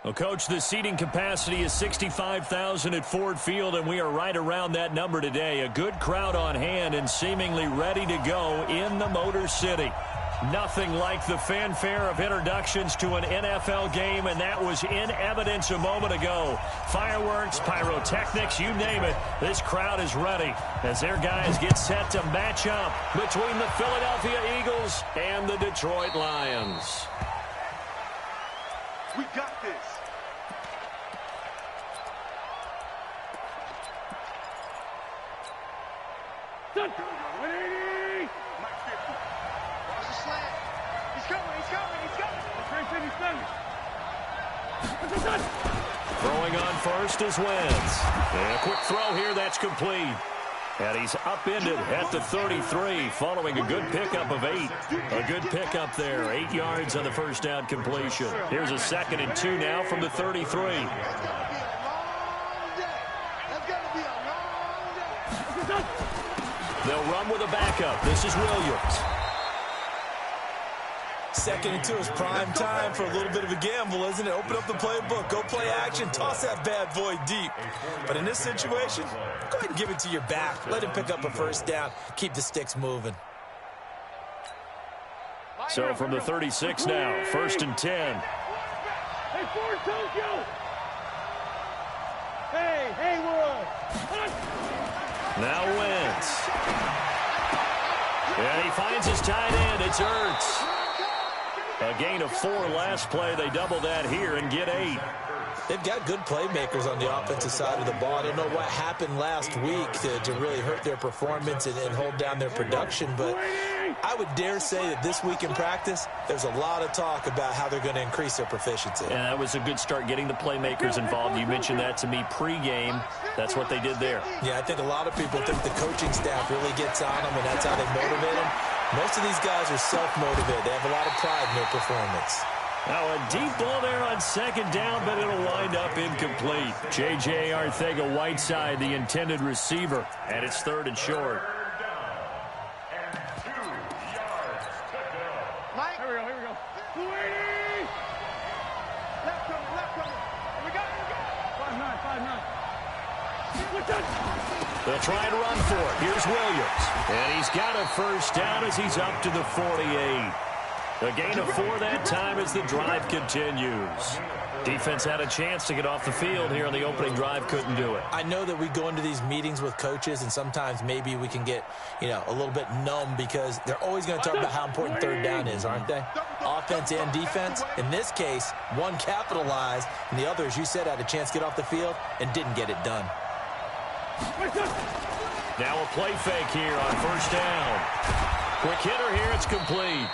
Well, Coach, the seating capacity is 65,000 at Ford Field, and we are right around that number today. A good crowd on hand and seemingly ready to go in the Motor City. Nothing like the fanfare of introductions to an NFL game, and that was in evidence a moment ago. Fireworks, pyrotechnics, you name it. This crowd is ready as their guys get set to match up between the Philadelphia Eagles and the Detroit Lions. We got this. Done. 180. Mike 50. Watch the slant. He's coming. He's coming. He's coming. He's coming. Throwing on first is Wentz. And a quick throw here. That's complete. And he's upended at the 33 following a good pickup of 8. A good pickup there. 8 yards on the first down completion. Here's a 2nd and 2 now from the 33. They'll run with a backup. This is Williams. 2nd and 2 is prime time for a little bit of a gamble, isn't it? Open up the playbook, go play action, toss that bad boy deep. But in this situation, go ahead and give it to your back. Let him pick up a first down. Keep the sticks moving. So from the 36 now, 1st and 10. Hey, Ford, Tokyo! Hey, Haywood! Now Wentz. And he finds his tight end. It's Ertz. A gain of 4 last play. They double that here and get 8. They've got good playmakers on the offensive side of the ball. I don't know what happened last week to really hurt their performance and hold down their production, but I would dare say that this week in practice, there's a lot of talk about how they're going to increase their proficiency. And that was a good start getting the playmakers involved. You mentioned that to me pregame. That's what they did there. Yeah, I think a lot of people think the coaching staff really gets on them, and that's how they motivate them. Most of these guys are self-motivated. They have a lot of pride in their performance. Now a deep ball there on 2nd down, but it'll wind up incomplete. J.J. Arcega-Whiteside, the intended receiver, and it's 3rd and short. Mike. Here we go, here we go. 280! Left coming, left coming. We got it, we got it. 5-9, 5-9. They'll try and run for it. Here's Williams. And he's got a first down as he's up to the 48. A gain of 4 that time as the drive continues. Defense had a chance to get off the field here on the opening drive, couldn't do it. I know that we go into these meetings with coaches, and sometimes maybe we can get, a little bit numb because they're always going to talk about how important 3rd down is, aren't they? Offense and defense. In this case, one capitalized, and the other, as you said, had a chance to get off the field and didn't get it done. Now a play fake here on 1st down. Quick hitter here, it's complete.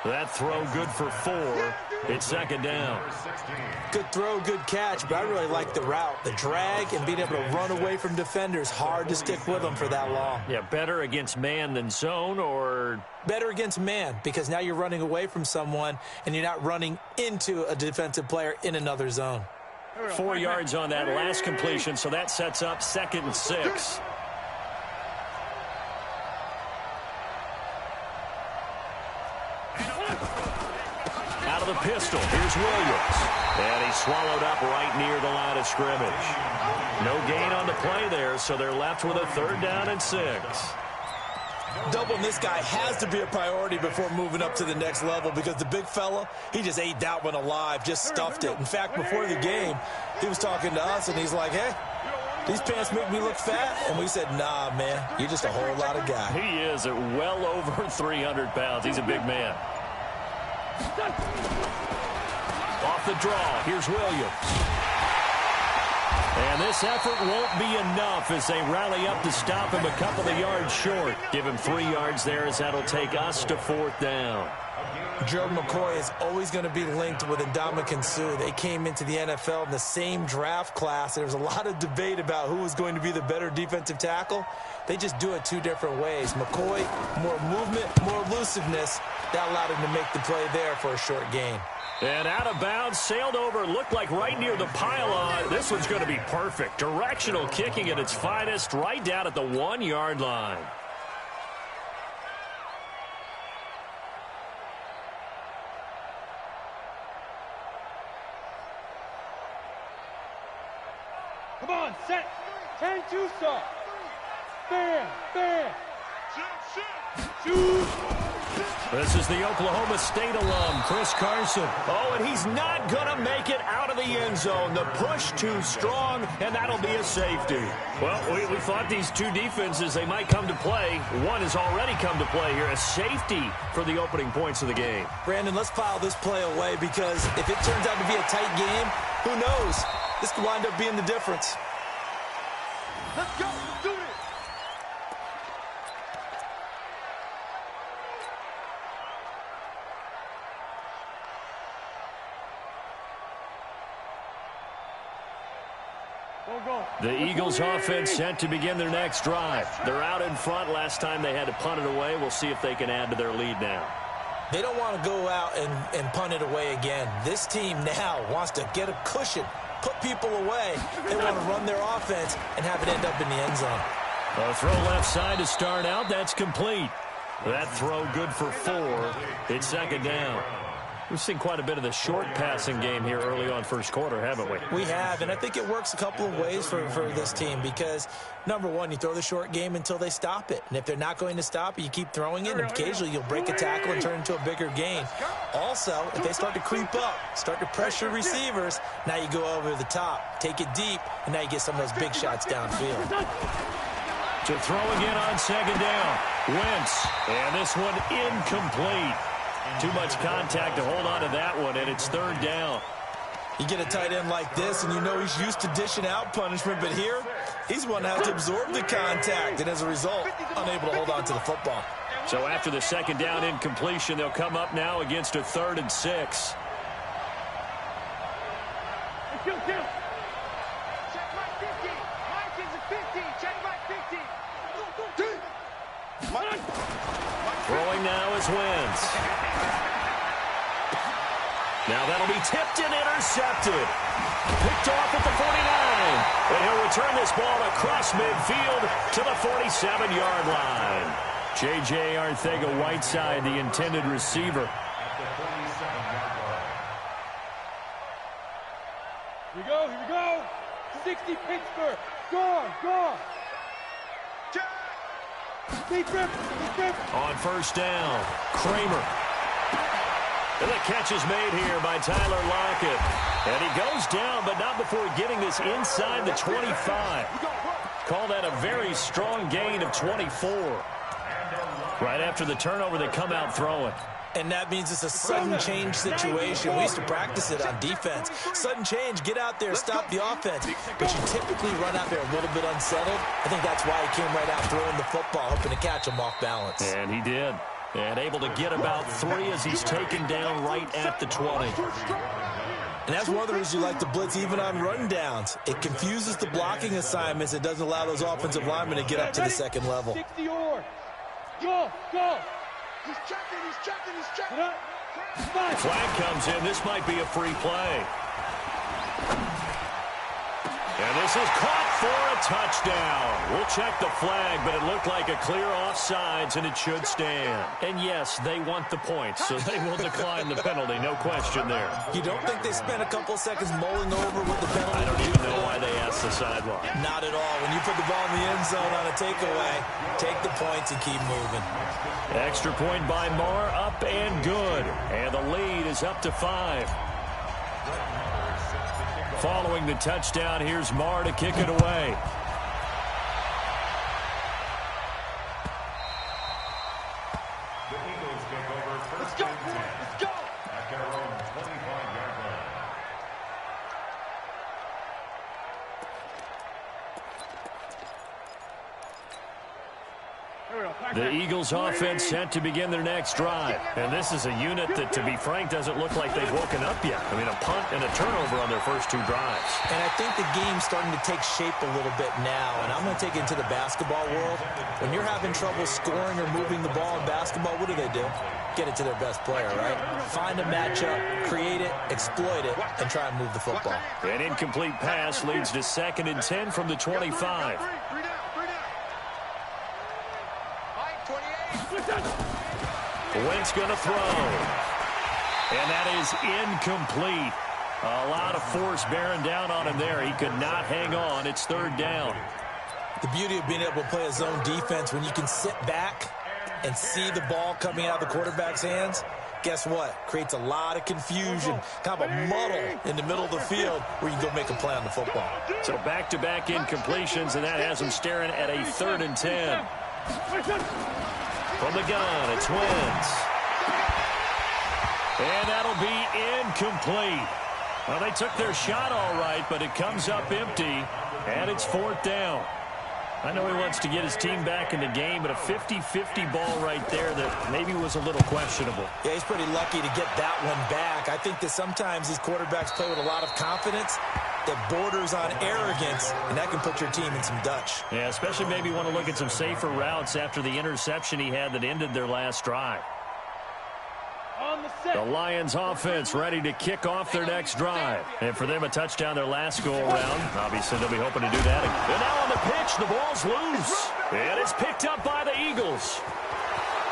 That throw good for 4. It's 2nd down. Good throw, good catch, but I really like the route. The drag and being able to run away from defenders, hard to stick with them for that long. Yeah, better against man than zone, or? Better against man, because now you're running away from someone and you're not running into a defensive player in another zone. 4 yards on that last completion, so that sets up 2nd and 6. Out of the pistol, here's Williams. And he's swallowed up right near the line of scrimmage. No gain on the play there, so they're left with a 3rd down and 6. Doubling this guy has to be a priority before moving up to the next level because the big fella, he just ate that one alive, just stuffed it. In fact, before the game, he was talking to us, and he's like, hey, these pants make me look fat. And we said, nah, man, you're just a whole lot of guy. He is at well over 300 pounds. He's a big man. Off the draw, here's Williams. And this effort won't be enough as they rally up to stop him a couple of yards short. Give him 3 yards there as that'll take us to 4th down. Gerald McCoy is always going to be linked with Ndamukong Suh. They came into the NFL in the same draft class. There was a lot of debate about who was going to be the better defensive tackle. They just do it 2 different ways. McCoy, more movement, more elusiveness. That allowed him to make the play there for a short gain. And out of bounds, sailed over, looked like right near the pylon. This one's going to be perfect. Directional kicking at its finest, right down at the 1-yard line. Come on, set. 10-2 stop. Bam, bam. Shoot. This is the Oklahoma State alum, Chris Carson. Oh, and he's not going to make it out of the end zone. The push too strong, and that'll be a safety. Well, we thought these two defenses, they might come to play. One has already come to play here, a safety for the opening points of the game. Brandon, let's file this play away because if it turns out to be a tight game, who knows? This could wind up being the difference. Let's go. Let's do it. The Eagles offense set to begin their next drive. They're out in front. Last time they had to punt it away. We'll see if they can add to their lead now. They don't want to go out and punt it away again. This team now wants to get a cushion, put people away. They want to run their offense and have it end up in the end zone. A throw left side to start out. That's complete. That throw good for 4. It's second down. We've seen quite a bit of the short passing game here early on first quarter, haven't we? We have, and I think it works a couple of ways for this team because, number one, you throw the short game until they stop it. And if they're not going to stop it, you keep throwing it, and occasionally you'll break a tackle and turn it into a bigger gain. Also, if they start to creep up, start to pressure receivers, now you go over the top, take it deep, and now you get some of those big shots downfield. To throw again on second down. Wentz, and this one incomplete. Too much contact to hold on to that one, and it's third down. You get a tight end like this, and you know he's used to dishing out punishment, but here, he's one to have to absorb the contact, and as a result, unable to hold on to the football. So after the second down incompletion, they'll come up now against a 3rd and 6. Check my 50. Mike is a 50. Check my 50. Throwing now is Wentz. Now that'll be tipped and intercepted. Picked off at the 49. And he'll return this ball across midfield to the 47-yard line. J.J. Arcega-Whiteside, the intended receiver. Here we go. 60 Pittsburgh. Gone. Deep grip. On first down, Kramer. And the catch is made here by Tyler Lockett. And he goes down, but not before getting this inside the 25. Call that a very strong gain of 24. Right after the turnover, they come out throwing. And that means it's a sudden change situation. We used to practice it on defense. Sudden change, get out there, stop the offense. But you typically run out there a little bit unsettled. I think that's why he came right out throwing the football, hoping to catch him off balance. And he did. And able to get about 3 as he's taken down right at the 20. And that's one of the reasons you like to blitz even on rundowns. It confuses the blocking assignments. It doesn't allow those offensive linemen to get up to the second level. 60 or. Go. He's checking. Flag comes in. This might be a free play. And this is caught for a touchdown. We'll check the flag, but it looked like a clear offsides, and it should stand. And yes, they want the points, so they will decline the penalty. No question there. You don't think they spent a couple seconds mulling over what the penalty? I don't even know why they asked the sideline. Not at all. When you put the ball in the end zone on a takeaway, take the points and keep moving. Extra point by Marr, up and good. And the lead is up to 5. Following the touchdown, here's Marr to kick it away. Let's go. At their own 25-yard line. The Eagles offense set to begin their next drive. And this is a unit that, to be frank, doesn't look like they've woken up yet. I mean, a punt and a turnover on their first 2 drives. And I think the game's starting to take shape a little bit now. And I'm going to take it into the basketball world. When you're having trouble scoring or moving the ball in basketball, what do? Get it to their best player, right? Find a matchup, create it, exploit it, and try and move the football. An incomplete pass leads to 2nd and 10 from the 25. Wentz going to throw. And that is incomplete. A lot of force bearing down on him there. He could not hang on. It's third down. The beauty of being able to play a zone defense when you can sit back and see the ball coming out of the quarterback's hands, guess what? Creates a lot of confusion, kind of a muddle in the middle of the field where you can go make a play on the football. So back-to-back incompletions, and that has him staring at a 3rd and 10. From the gun, it's Wentz. And that'll be incomplete. Well, they took their shot all right, but it comes up empty, and it's 4th down. I know he wants to get his team back in the game, but a 50-50 ball right there that maybe was a little questionable. Yeah, he's pretty lucky to get that one back. I think that sometimes these quarterbacks play with a lot of confidence that borders on arrogance, and that can put your team in some Dutch. Yeah, especially maybe want to look at some safer routes after the interception he had that ended their last drive. The Lions offense ready to kick off their next drive. And for them, a touchdown their last go-around. Obviously, they'll be hoping to do that. And now on the pitch, the ball's loose. And it's picked up by the Eagles.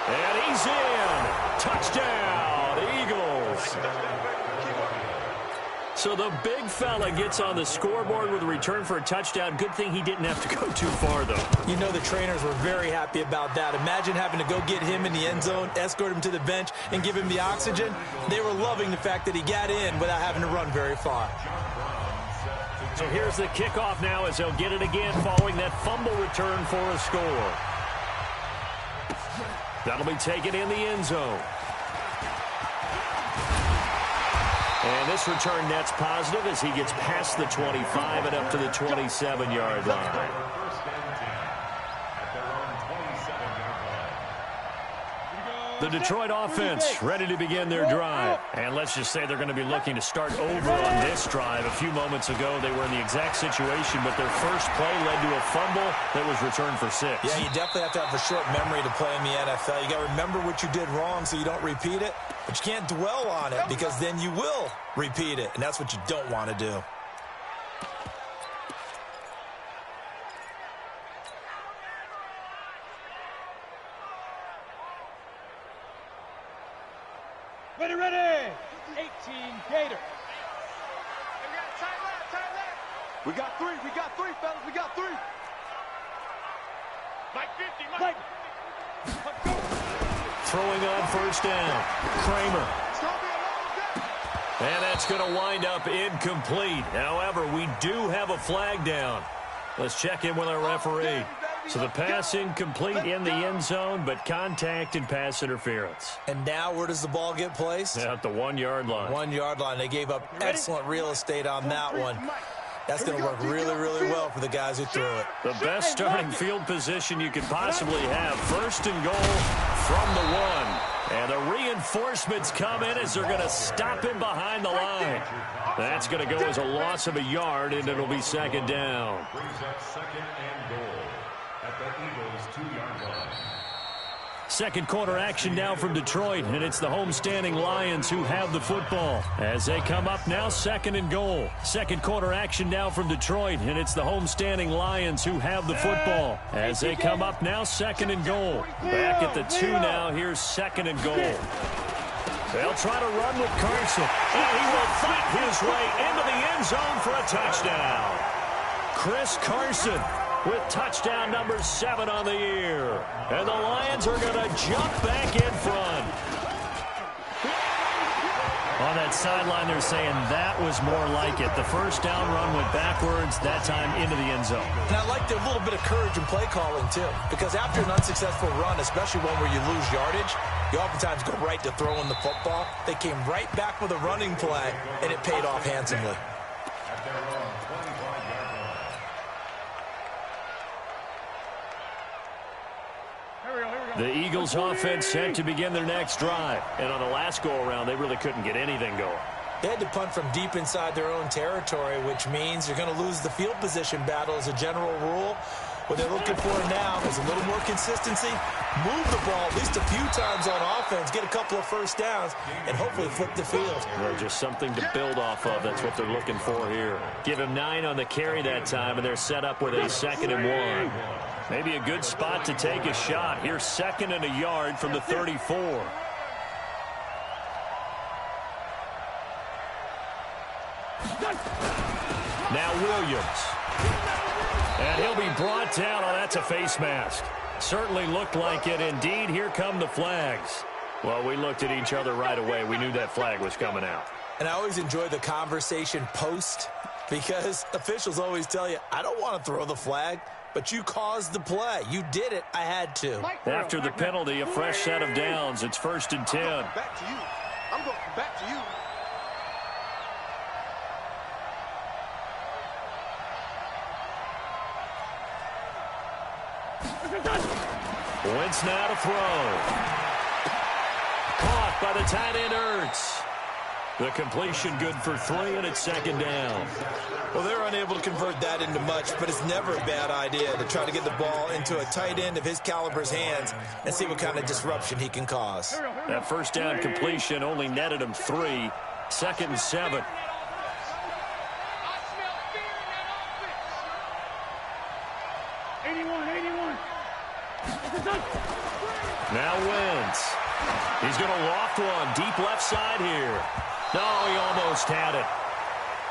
And he's in. Touchdown, Eagles. So the big fella gets on the scoreboard with a return for a touchdown. Good thing he didn't have to go too far, though. You know the trainers were very happy about that. Imagine having to go get him in the end zone, escort him to the bench, and give him the oxygen. They were loving the fact that he got in without having to run very far. So here's the kickoff now as they'll get it again following that fumble return for a score. That'll be taken in the end zone. And this return net's positive as he gets past the 25 and up to the 27-yard line. The Detroit offense ready to begin their drive. And let's just say they're going to be looking to start over on this drive. A few moments ago, they were in the exact situation, but their first play led to a fumble that was returned for 6. Yeah, you definitely have to have a short memory to play in the NFL. You got to remember what you did wrong so you don't repeat it. But you can't dwell on it because then you will repeat it, and that's what you don't want to do. Ready. 18 Gator. We got three, fellas. We got three. Mike 50, Mike. Throwing on first down. Kramer. And that's going to wind up incomplete. However, we do have a flag down. Let's check in with our referee. So the pass incomplete in the end zone, but contact and pass interference. And now where does the ball get placed? At the 1-yard line. 1-yard line. They gave up excellent real estate on that one. That's going to work really, really well for the guys who threw it. The best starting field position you could possibly have. 1st and goal from the 1. And the reinforcements come in as they're going to him behind the line. That's going to go as a loss of a yard, and it'll be 2nd down. Brings up 2nd and goal at the Eagles' 2-yard line. Second quarter action now from Detroit, and it's the homestanding Lions who have the football. As they come up now, 2nd and goal. Second quarter action now from Detroit, and it's the homestanding Lions who have the football. As they come up now, 2nd and goal. Back at the 2 now, here's 2nd and goal. They'll try to run with Carson, and he will fight his way into the end zone for a touchdown. Chris Carson with touchdown number 7 on the year. And the Lions are going to jump back in front. On that sideline, they're saying that was more like it. The first down run went backwards, that time into the end zone. And I like a little bit of courage in play calling, too. Because after an unsuccessful run, especially one where you lose yardage, you oftentimes go right to throwing the football. They came right back with a running play, and it paid off handsomely. The Eagles offense set to begin their next drive. And on the last go-around, they really couldn't get anything going. They had to punt from deep inside their own territory, which means you're going to lose the field position battle as a general rule. What they're looking for now is a little more consistency, move the ball at least a few times on offense, get a couple of first downs, and hopefully flip the field. Well, just something to build off of. That's what they're looking for here. Give him 9 on the carry that time, and they're set up with a 2nd and 1. Maybe a good spot to take a shot. Here's 2nd and a yard from the 34. Now Williams. And he'll be brought down. Oh, that's a face mask. Certainly looked like it. Indeed, here come the flags. Well, we looked at each other right away. We knew that flag was coming out. And I always enjoy the conversation post because officials always tell you, I don't want to throw the flag, but you caused the play. You did it. I had to. After the penalty, a fresh set of downs. It's 1st and 10. Back to you. I'm going back to you. Wentz now to throw. Caught by the tight end, Ertz. The completion good for 3, and it's 2nd down. Well, they're unable to convert that into much, but it's never a bad idea to try to get the ball into a tight end of his caliber's hands and see what kind of disruption he can cause. That 1st down completion only netted him 3. 2nd and 7. Now Wentz. He's going to loft one deep left side here. No, he almost had it.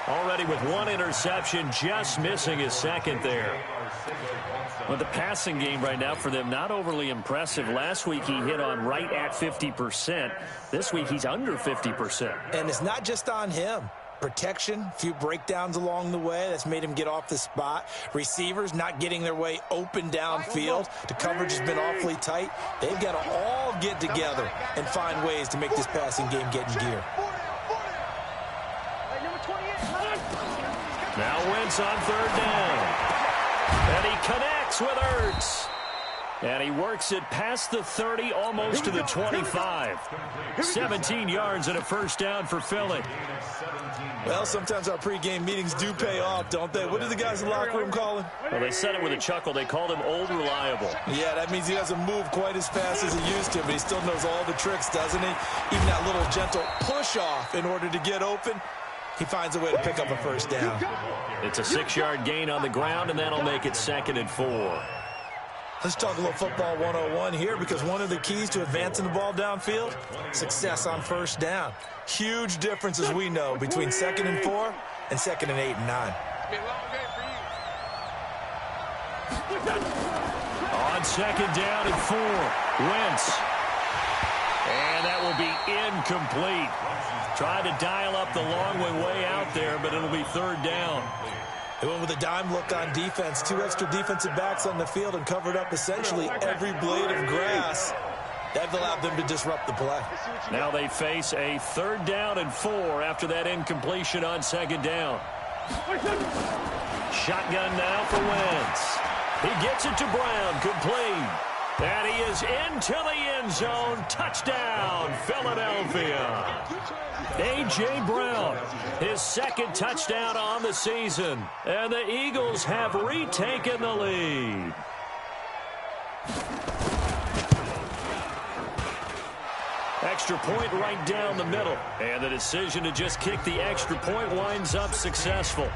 Already with 1 interception, just missing his 2nd there. But the passing game right now for them, not overly impressive. Last week he hit on right at 50%. This week he's under 50%. And it's not just on him. Protection, a few breakdowns along the way. That's made him get off the spot. Receivers not getting their way open downfield. The coverage has been awfully tight. They've got to all get together and find ways to make this passing game get in gear. Now Wentz on 3rd down. And he connects with Ertz. And he works it past the 30, almost to the 25. 17 yards and a 1st down for Philly. Well, sometimes our pregame meetings do pay off, don't they? What do the guys in the locker room call him? Well, they said it with a chuckle. They called him Old Reliable. Yeah, that means he doesn't move quite as fast as he used to, but he still knows all the tricks, doesn't he? Even that little gentle push-off in order to get open, he finds a way to pick up a 1st down. It's a 6-yard gain on the ground, and that'll make it 2nd and 4. Let's talk a little football 101 here, because one of the keys to advancing the ball downfield, success on 1st down. Huge difference, as we know, between 2nd and 4 and 2nd and 8 and 9. On 2nd down and 4, Wentz. And that will be incomplete. Tried to dial up the long way out there, but it'll be 3rd down. They went with a dime look on defense. 2 extra defensive backs on the field and covered up essentially every blade of grass. That allowed them to disrupt the play. Now they face a 3rd down and 4 after that incompletion on 2nd down. Shotgun now for Wentz. He gets it to Brown, complete. And he is into the end zone. Touchdown, Philadelphia. A.J. Brown, his 2nd touchdown on the season. And the Eagles have retaken the lead. Extra point right down the middle. And the decision to just kick the extra point winds up successful.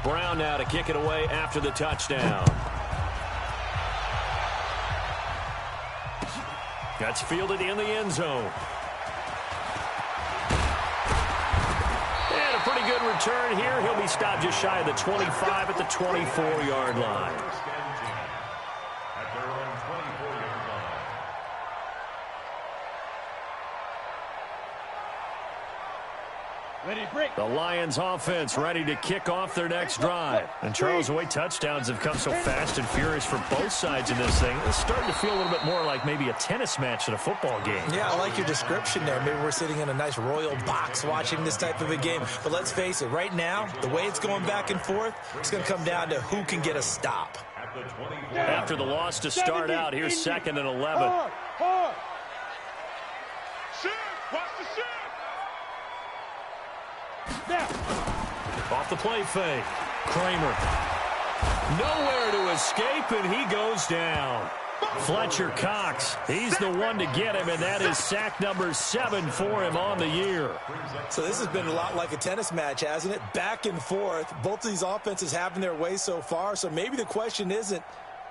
Brown now to kick it away after the touchdown. That's fielded in the end zone. And a pretty good return here. He'll be stopped just shy of the 25 at the 24-yard line. The Lions offense ready to kick off their next drive. And Charles, the way touchdowns have come so fast and furious for both sides in this thing, it's starting to feel a little bit more like maybe a tennis match than a football game. Yeah, I like your description there. Maybe we're sitting in a nice royal box watching this type of a game. But let's face it, right now, the way it's going back and forth, it's going to come down to who can get a stop. After the loss to start out, here's 2nd and 11. Watch the shit. Off the play fake. Kramer. Nowhere to escape, and he goes down. Fletcher Cox, he's the one to get him, and that is sack number 7 for him on the year. So this has been a lot like a tennis match, hasn't it? Back and forth. Both of these offenses having their way so far, so maybe the question isn't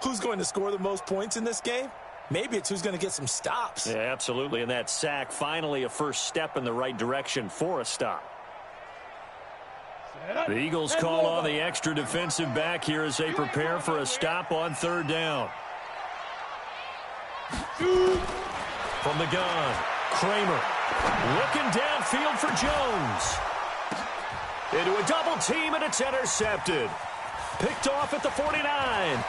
who's going to score the most points in this game. Maybe it's who's going to get some stops. Yeah, absolutely, and that sack finally a first step in the right direction for a stop. The Eagles call on the extra defensive back here as they prepare for a stop on third down. From the gun, Kramer looking downfield for Jones. Into a double team, and it's intercepted. Picked off at the 49.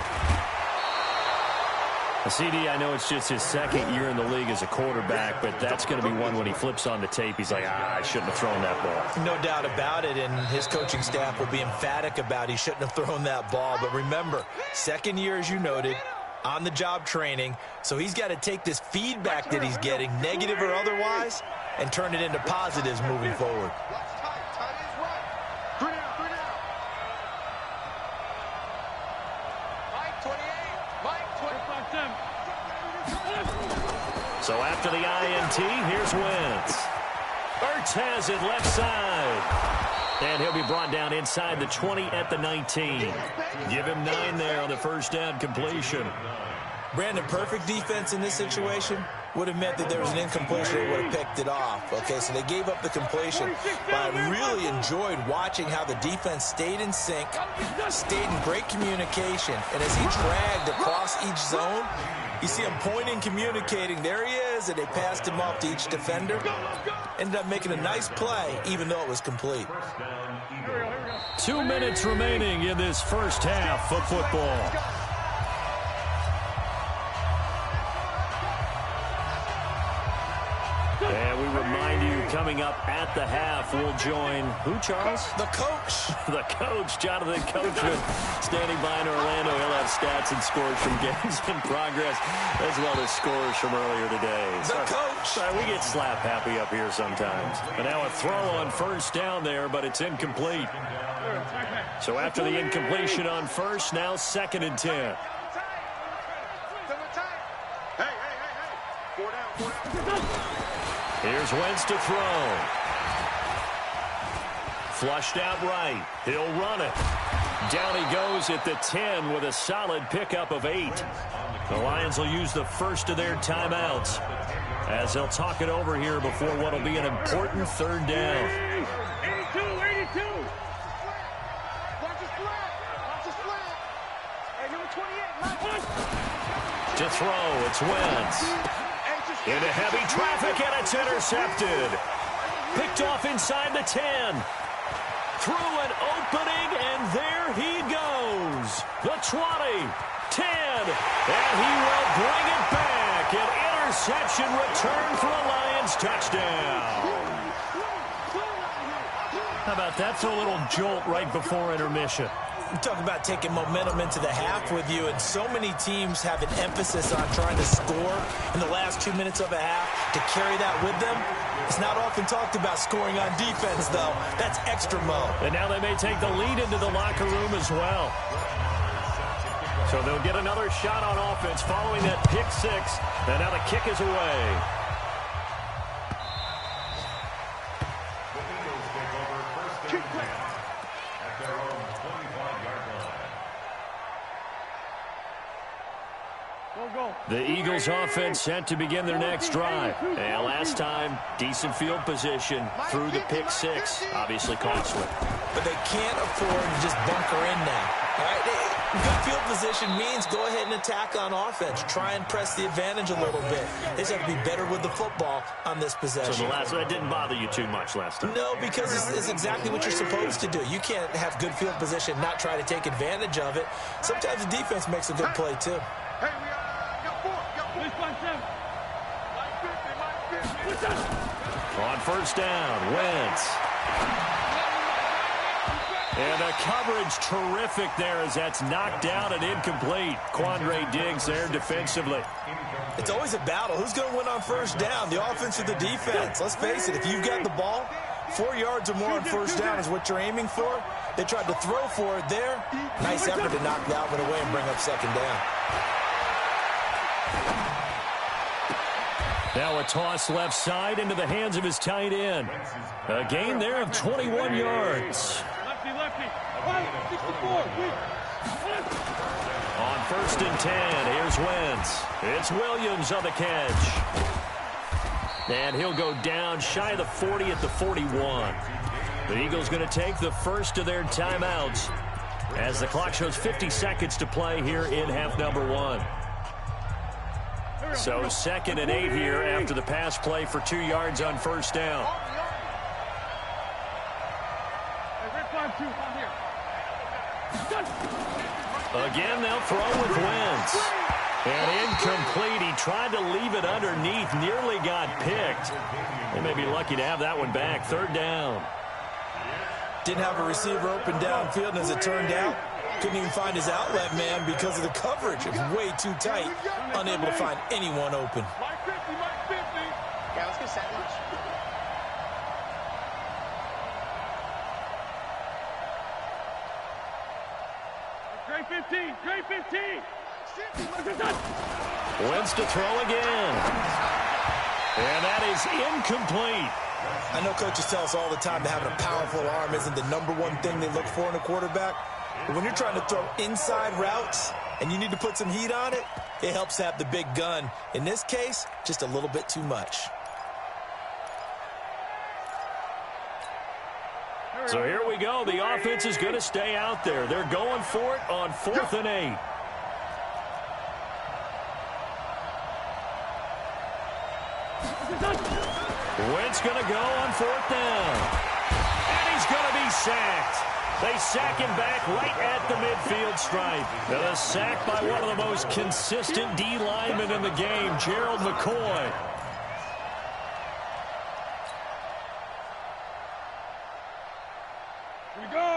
CD, I know it's just his second year in the league as a quarterback, but that's going to be one when he flips on the tape. He's like, I shouldn't have thrown that ball. No doubt about it, and his coaching staff will be emphatic about he shouldn't have thrown that ball. But remember, second year, as you noted, on-the-job training, so he's got to take this feedback that he's getting, negative or otherwise, and turn it into positives moving forward. So after the INT, here's Wentz. Ertz has it left side. And he'll be brought down inside the 20 at the 19. Give him 9 there on the first down completion. Brandon, perfect defense in this situation would have meant that there was an incompletion. They would have picked it off. Okay, so they gave up the completion. But I really enjoyed watching how the defense stayed in sync, stayed in great communication. And as he dragged across each zone, you see him pointing, communicating. There he is, and they passed him off to each defender. Ended up making a nice play, even though it was complete. 2 minutes remaining in this first half of football. And we remind you, coming up at the half, we'll join who, Charles? The coach. The coach, Jonathan Coachman, standing by in Orlando. He'll have stats and scores from games in progress, as well as scores from earlier today. The coach. We get slap happy up here sometimes. And now a throw on first down there, but it's incomplete. So after the incompletion on first, now 2nd and 10. Here's Wentz to throw. Flushed out right. He'll run it. Down he goes at the 10 with a solid pickup of 8. The Lions will use the first of their timeouts as they'll talk it over here before what will be an important third down. 82. Watch the slant. Hey, number 28. To throw, it's Wentz. Into heavy traffic, and it's intercepted. Picked off inside the 10. Through an opening, and there he goes. The 20, 10, and he will bring it back. An interception return for a Lions touchdown. How about that for a little jolt right before intermission? You talk about taking momentum into the half with you, and so many teams have an emphasis on trying to score in the last 2 minutes of a half to carry that with them. It's not often talked about scoring on defense, though. That's extra mode. And now they may take the lead into the locker room as well. So they'll get another shot on offense following that pick 6, and now the kick is away. The Eagles offense set to begin their next drive. And last time, decent field position through the pick 6. Obviously costly. But they can't afford to just bunker in now. All right? Good field position means go ahead and attack on offense. Try and press the advantage a little bit. They just have to be better with the football on this possession. So that didn't bother you too much last time? No, because it's exactly what you're supposed to do. You can't have good field position and not try to take advantage of it. Sometimes the defense makes a good play, too. Hey, we got 4. On first down, Wentz. And the coverage terrific there as that's knocked down and incomplete. Quandre Diggs there defensively. It's always a battle. Who's going to win on first down, the offense or the defense? Let's face it, if you've got the ball, 4 yards or more on first down is what you're aiming for. They tried to throw for it there. Nice effort to knock Dalvin away and bring up second down. Now a toss left side into the hands of his tight end. A gain there of 21 yards. Lefty. 64. On first and 10, here's Wentz. It's Williams on the catch. And he'll go down shy of the 40 at the 41. The Eagles going to take the first of their timeouts as the clock shows 50 seconds to play here in half number 1. So 2nd and 8 here after the pass play for 2 yards on first down. Again, they'll throw with Wentz. And incomplete. He tried to leave it underneath, nearly got picked. They may be lucky to have that one back. 3rd down. Didn't have a receiver open downfield, and as it turned out, couldn't even find his outlet man because of the coverage. It was way too tight. Unable to find anyone open. Okay, let's get sandwich. Great 15, great 15. Wentz to throw again. And that is incomplete. I know coaches tell us all the time that having a powerful arm isn't the #1 thing they look for in a quarterback. But when you're trying to throw inside routes and you need to put some heat on it, it helps to have the big gun. In this case, just a little bit too much. So here we go. The offense is going to stay out there. They're going for it on 4th and 8. Wentz going to go on 4th down. And he's going to be sacked. They sack him back right at the midfield stripe. And a sack by one of the most consistent D linemen in the game, Gerald McCoy.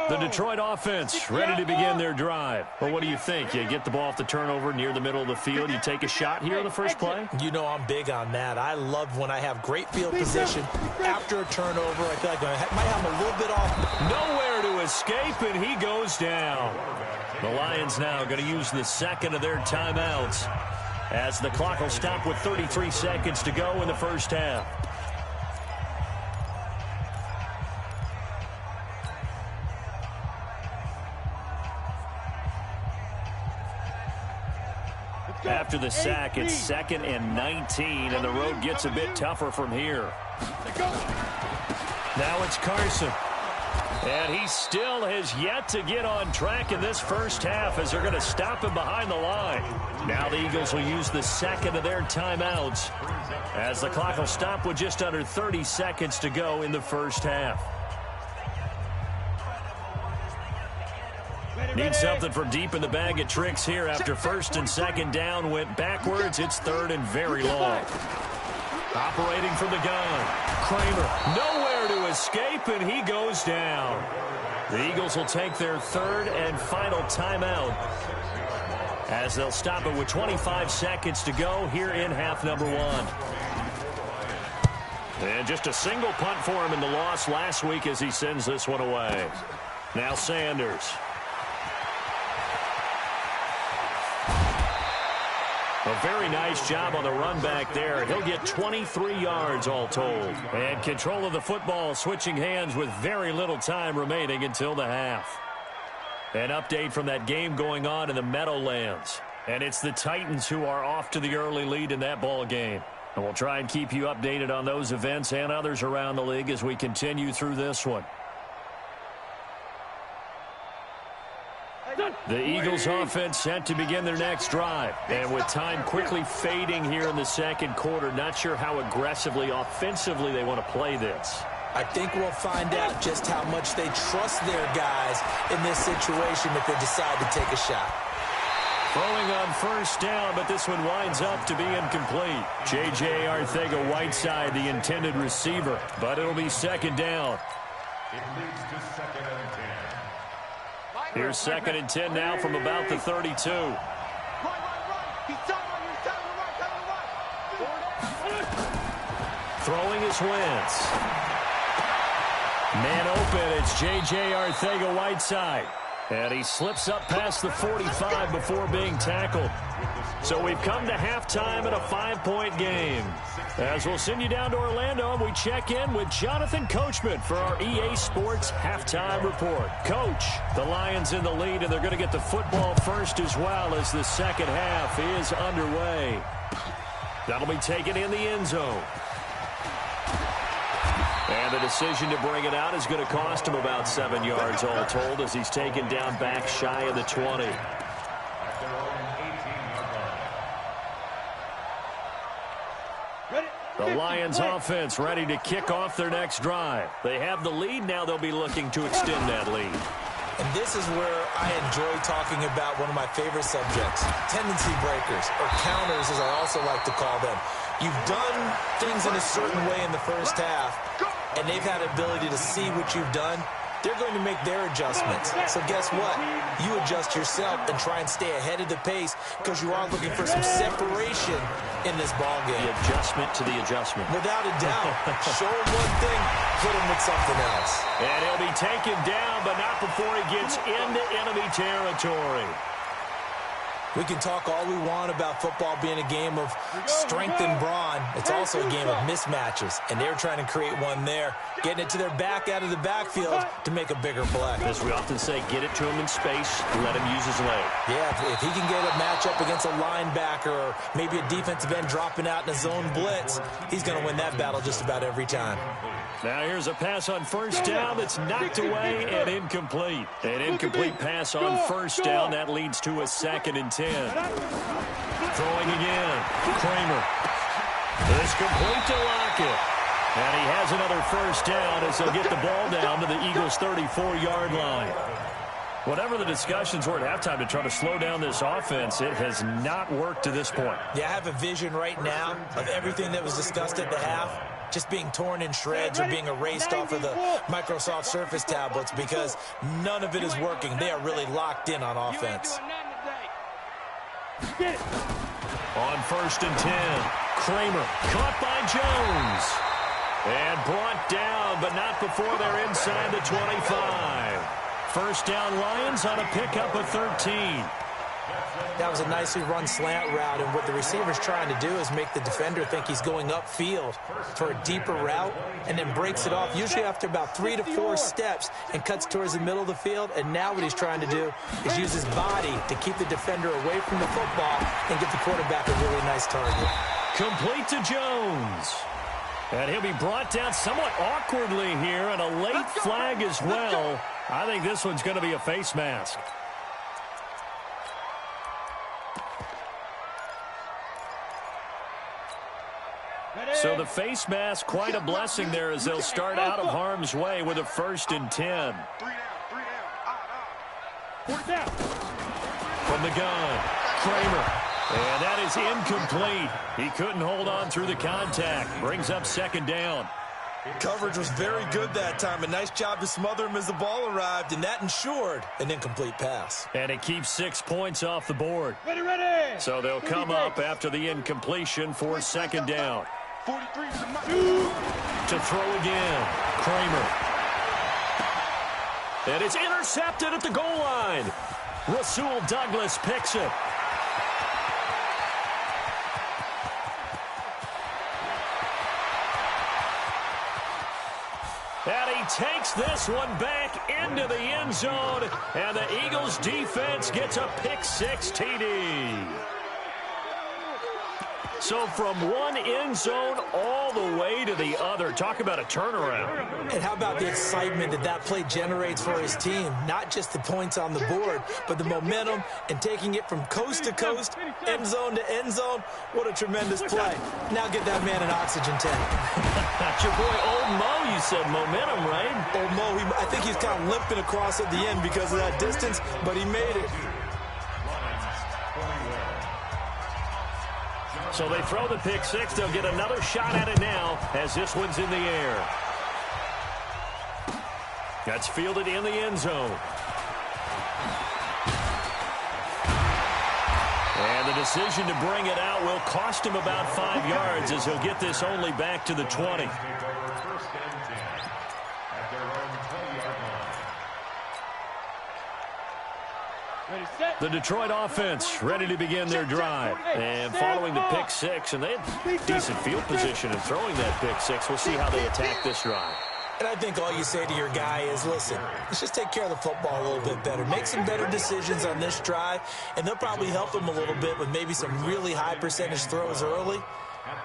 The Detroit offense ready to begin their drive. Well, what do you think? You get the ball off the turnover near the middle of the field. You take a shot here on the first play? You know I'm big on that. I love when I have great field position after a turnover. I feel like I might have him a little bit off. Nowhere to escape, and he goes down. The Lions now going to use the 2nd of their timeouts as the clock will stop with 33 seconds to go in the first half. After the sack, it's 2nd and 19, and the road gets a bit tougher from here. Now it's Carson. And he still has yet to get on track in this first half as they're going to stop him behind the line. Now the Eagles will use the 2nd of their timeouts as the clock will stop with just under 30 seconds to go in the first half. Need something from deep in the bag of tricks here after 1st and 2nd down went backwards. It's 3rd and very long. Operating from the gun. Kramer nowhere to escape, and he goes down. The Eagles will take their 3rd and final timeout as they'll stop it with 25 seconds to go here in half number 1. And just a single punt for him in the loss last week as he sends this one away. Now Sanders. A very nice job on the run back there. He'll get 23 yards all told. And control of the football switching hands with very little time remaining until the half. An update from that game going on in the Meadowlands. And it's the Titans who are off to the early lead in that ball game. And we'll try and keep you updated on those events and others around the league as we continue through this one. The Eagles offense set to begin their next drive. And with time quickly fading here in the 2nd quarter, not sure how aggressively, offensively they want to play this. I think we'll find out just how much they trust their guys in this situation if they decide to take a shot. Throwing on 1st down, but this one winds up to be incomplete. J.J. Arcega-Whiteside, the intended receiver, but it'll be 2nd down. It leads to 2nd and 10. Here's 2nd and 10 now from about the 32. Throwing is Wentz. Man open, it's J.J. Arcega-Whiteside. And he slips up past the 45 before being tackled. So we've come to halftime in a 5-point game. As we'll send you down to Orlando, and we check in with Jonathan Coachman for our EA Sports Halftime Report. Coach, the Lions in the lead, and they're going to get the football first as well as the second half is underway. That'll be taken in the end zone. And And the decision to bring it out is going to cost him about 7 yards all told as he's taken down back shy of the 20. The Lions offense ready to kick off their next drive. They have the lead. Now they'll be looking to extend that lead. And this is where I enjoy talking about one of my favorite subjects, tendency breakers, or counters as I also like to call them. You've done things in a certain way in the first half, and they've had ability to see what you've done. They're going to make their adjustments. So guess what? You adjust yourself and try and stay ahead of the pace because you are looking for some separation in this ball game. The adjustment to the adjustment. Without a doubt. Show him one thing, hit him with something else. And he'll be taken down, but not before he gets into enemy territory. We can talk all we want about football being a game of strength and brawn. It's also a game of mismatches, and they're trying to create one there, getting it to their back out of the backfield to make a bigger play. As we often say, get it to him in space, let him use his leg. Yeah, if he can get a matchup against a linebacker or maybe a defensive end dropping out in a zone blitz, he's going to win that battle just about every time. Now here's a pass on first down that's knocked away and incomplete. An incomplete pass on first down. That leads to a 2nd and 10. Throwing again. Kramer. It's complete to Lockett. And he has another first down as he'll get the ball down to the Eagles' 34-yard line. Whatever the discussions were at halftime to try to slow down this offense, it has not worked to this point. Yeah, I have a vision right now of everything that was discussed at the half just being torn in shreds or being erased off of the Microsoft Surface tablets because none of it is working. They are really locked in on offense. On 1st and 10, Kramer caught by Jones. And brought down, but not before they're inside the 25. First down Lions on a pickup of 13. That was a nicely run slant route, and what the receiver's trying to do is make the defender think he's going upfield for a deeper route and then breaks it off, usually after about 3 to 4 steps, and cuts towards the middle of the field. And now what he's trying to do is use his body to keep the defender away from the football and get the quarterback a really nice target. Complete to Jones. And he'll be brought down somewhat awkwardly here, and a late flag as well. I think this one's going to be a face mask. So the face mask, quite a blessing there as they'll start out of harm's way with a 1st and 10. From the gun, Kramer. And that is incomplete. He couldn't hold on through the contact. Brings up 2nd down. Coverage was very good that time. A nice job to smother him as the ball arrived, and that ensured an incomplete pass. And it keeps 6 points off the board. So they'll come up after the incompletion for 2nd down. 43 to throw again. Kramer. And it's intercepted at the goal line. Rasul Douglas picks it. And he takes this one back into the end zone. And the Eagles defense gets a pick-6 TD. So from one end zone all the way to the other. Talk about a turnaround. And how about the excitement that that play generates for his team? Not just the points on the board, but the momentum and taking it from coast to coast, end zone to end zone. What a tremendous play. Now get that man an oxygen tank. That's your boy Old Mo, you said momentum, right? Old Mo, I think he's kind of limping across at the end because of that distance, but he made it. So they throw the pick-6. They'll get another shot at it now as this one's in the air. That's fielded in the end zone. And the decision to bring it out will cost him about 5 yards as he'll get this only back to the 20. The Detroit offense ready to begin their drive. And following the pick-6, and they had decent field position in throwing that pick-6. We'll see how they attack this drive. And I think all you say to your guy is, listen, let's just take care of the football a little bit better. Make some better decisions on this drive, and they'll probably help him a little bit with maybe some really high percentage throws early.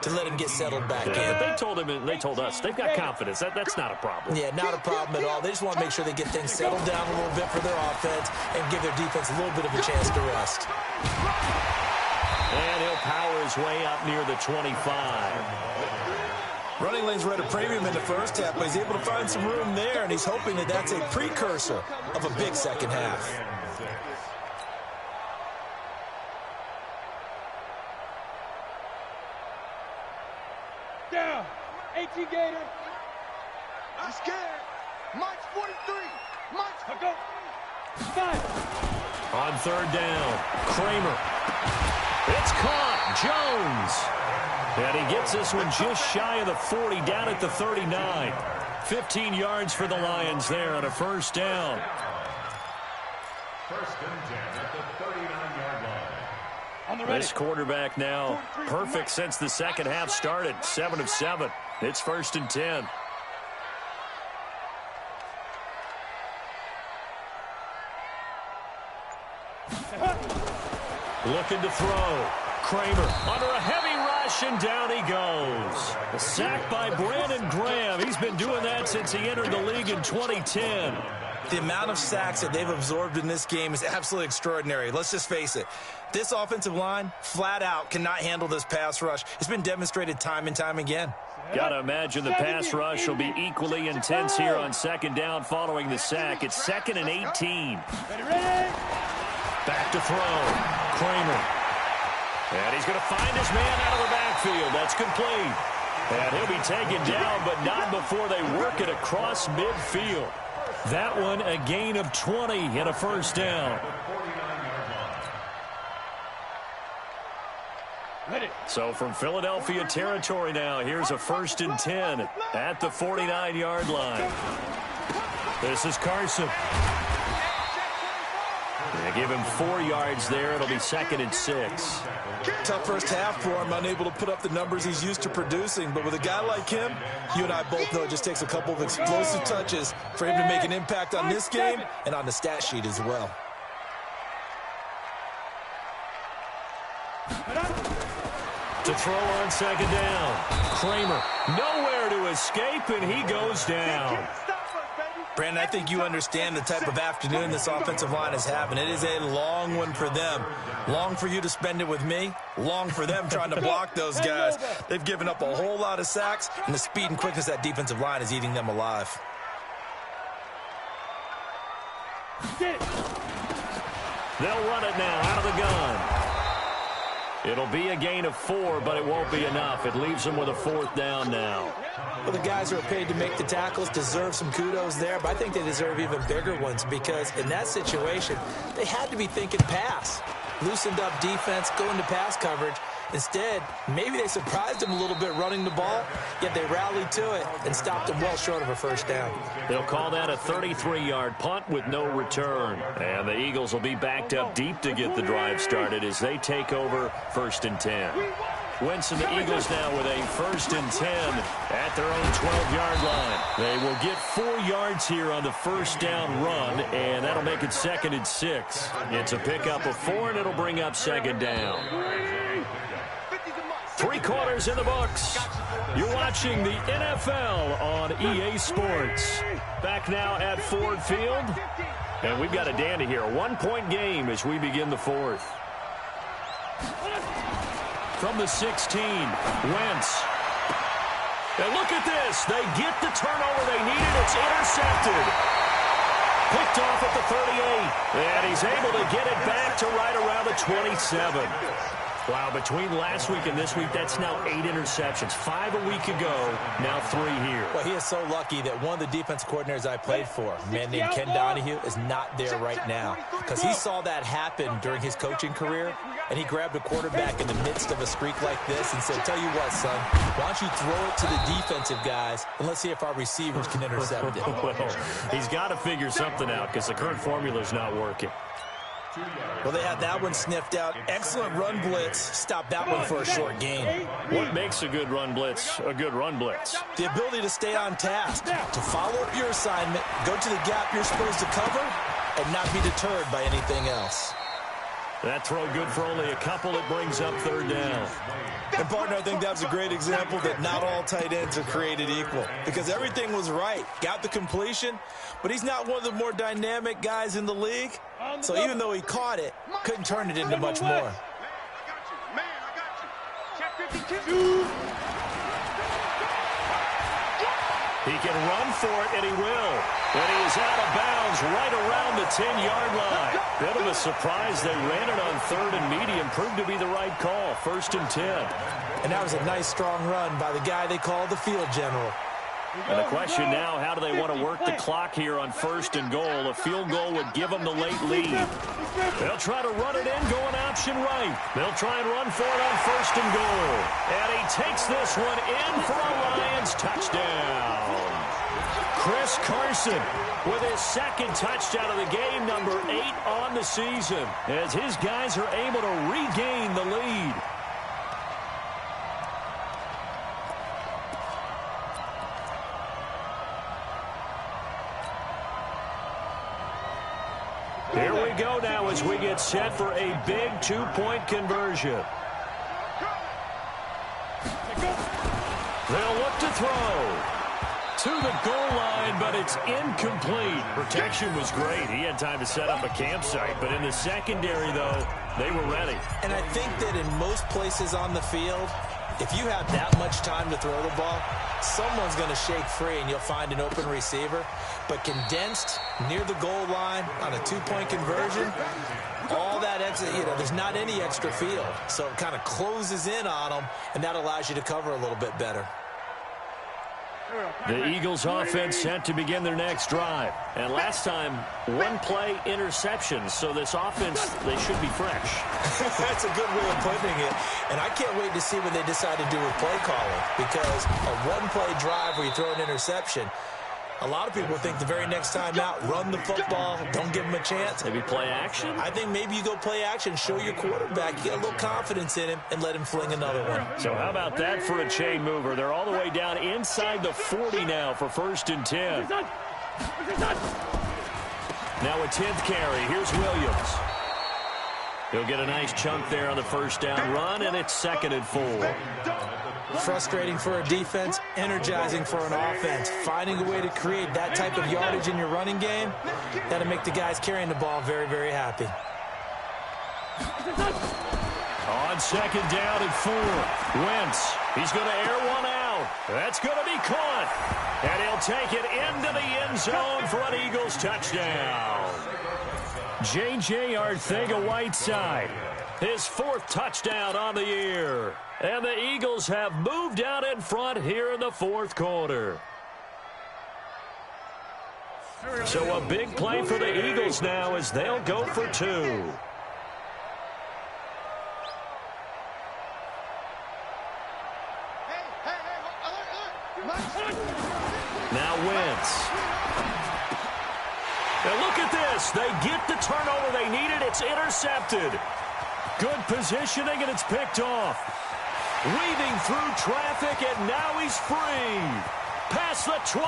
to let him get settled back in. They told us they've got confidence. That's not a problem. Yeah, not a problem at all. They just want to make sure they get things settled down a little bit for their offense and give their defense a little bit of a chance to rest. And he'll power his way up near the 25. Running lanes were at a premium in the first half, but he's able to find some room there, and he's hoping that that's a precursor of a big second half. Down. 18 Gator. I'm scared. March 43. March. Go. 5. On third down, Kramer. It's caught. Jones. And he gets this one just shy of the 40, down at the 39. 15 yards for the Lions there on a first down. First and 10 at the 39-yard line. This quarterback now perfect since the second half started. 7 of 7. It's first and 10. Looking to throw. Kramer under a heavy rush, and down he goes. A sack by Brandon Graham. He's been doing that since he entered the league in 2010. The amount of sacks that they've absorbed in this game is absolutely extraordinary. Let's just face it. This offensive line, flat out, cannot handle this pass rush. It's been demonstrated time and time again. Got to imagine the pass rush will be equally intense here on second down following the sack. It's 2nd and 18. Back to throw. Kramer. And he's going to find his man out of the backfield. That's complete. And he'll be taken down, but not before they work it across midfield. That one, a gain of 20 and a first down. So from Philadelphia territory now, here's a first and 10 at the 49-yard line. This is Carson. They give him 4 yards there. It'll be 2nd and 6. Tough first half for him, unable to put up the numbers he's used to producing. But with a guy like him, you and I both know it just takes a couple of explosive touches for him to make an impact on this game and on the stat sheet as well. To throw on second down. Kramer nowhere to escape, and he goes down. Brandon, I think you understand the type of afternoon this offensive line is having. It is a long one for them. Long for you to spend it with me. Long for them trying to block those guys. They've given up a whole lot of sacks, and the speed and quickness of that defensive line is eating them alive. They'll run it now out of the gun. It'll be a gain of 4, but it won't be enough. It leaves them with a 4th down now. Well, the guys who are paid to make the tackles deserve some kudos there, but I think they deserve even bigger ones because in that situation, they had to be thinking pass. Loosened up defense, going to pass coverage. Instead, maybe they surprised them a little bit running the ball, yet they rallied to it and stopped them well short of a first down. They'll call that a 33-yard punt with no return. And the Eagles will be backed up deep to get the drive started as they take over 1st and 10. Wentz and the Eagles now with a 1st and 10 at their own 12-yard line. They will get 4 yards here on the first down run, and that'll make it 2nd and 6. It's a pickup of 4, and it'll bring up 2nd down. 3 quarters in the books. You're watching the NFL on EA Sports. Back now at Ford Field. And we've got a dandy here. A 1-point game as we begin the 4th. From the 16, Wentz. And look at this. They get the turnover they needed. It's intercepted. Picked off at the 38. And he's able to get it back to right around the 27. Wow, between last week and this week, that's now 8 interceptions. 5 a week ago, now 3 here. Well, he is so lucky that one of the defense coordinators I played for, a man named Ken Donahue, is not there right now. Because he saw that happen during his coaching career, and he grabbed a quarterback in the midst of a streak like this and said, tell you what, son, why don't you throw it to the defensive guys, and let's see if our receivers can intercept it. Well, he's got to figure something out because the current formula is not working. Well, they had that one sniffed out. Excellent run blitz. Stop that one for a short gain. What makes a good run blitz a good run blitz? The ability to stay on task, to follow up your assignment, go to the gap you're supposed to cover, and not be deterred by anything else. That throw good for only a couple. It brings up third down. And, partner, I think that was a great example that not all tight ends are created equal because everything was right. Got the completion, but he's not one of the more dynamic guys in the league. So even though he caught it, couldn't turn it into much more. Man, I got you. Check 52. He can run for it, and he will. And he is out of bounds right around the 10-yard line. Bit of a surprise. They ran it on third and medium. Proved to be the right call. 1st and 10. And that was a nice, strong run by the guy they call the field general. And the question now, how do they want to work the clock here on 1st and goal? A field goal would give them the late lead. They'll try to run it in, going option right. They'll try and run for it on 1st and goal. And he takes this one in for a Lions touchdown. Chris Carson with his second touchdown of the game, number 8 on the season, as his guys are able to regain the lead. Here we go now as we get set for a big 2-point conversion. They'll look to throw to the goal line, but it's incomplete. Protection was great. He had time to set up a campsite, but in the secondary, though, they were ready. And I think that in most places on the field, if you have that much time to throw the ball, someone's going to shake free and you'll find an open receiver. But condensed near the goal line on a 2-point conversion, all that extra, there's not any extra field. So it kind of closes in on them, and that allows you to cover a little bit better. The Eagles offense set to begin their next drive. And last time, 1-play interceptions. So this offense, they should be fresh. That's a good way of putting it. And I can't wait to see what they decide to do with play calling. Because a 1-play drive where you throw an interception, a lot of people think the very next time out, run the football, don't give them a chance. Maybe play action? I think maybe you go play action, show your quarterback, get a little confidence in him, and let him fling another one. So how about that for a chain mover? They're all the way down inside the 40 now for 1st and 10. Now a 10th carry. Here's Williams. He'll get a nice chunk there on the first down run, and it's 2nd and 4. Frustrating for a defense, energizing for an offense. Finding a way to create that type of yardage in your running game, that'll make the guys carrying the ball very, very happy. On 2nd down and 4, Wentz. He's going to air one out. That's going to be caught. And he'll take it into the end zone for an Eagles touchdown. J.J. Arcega-Whiteside, his 4th touchdown on the year. And the Eagles have moved out in front here in the 4th quarter. So a big play for the Eagles now as they'll go for 2. Now Wentz. And look at this. They get the turnover they needed. It's intercepted. Good positioning, and it's picked off. Weaving through traffic, and now he's free. Past the 20,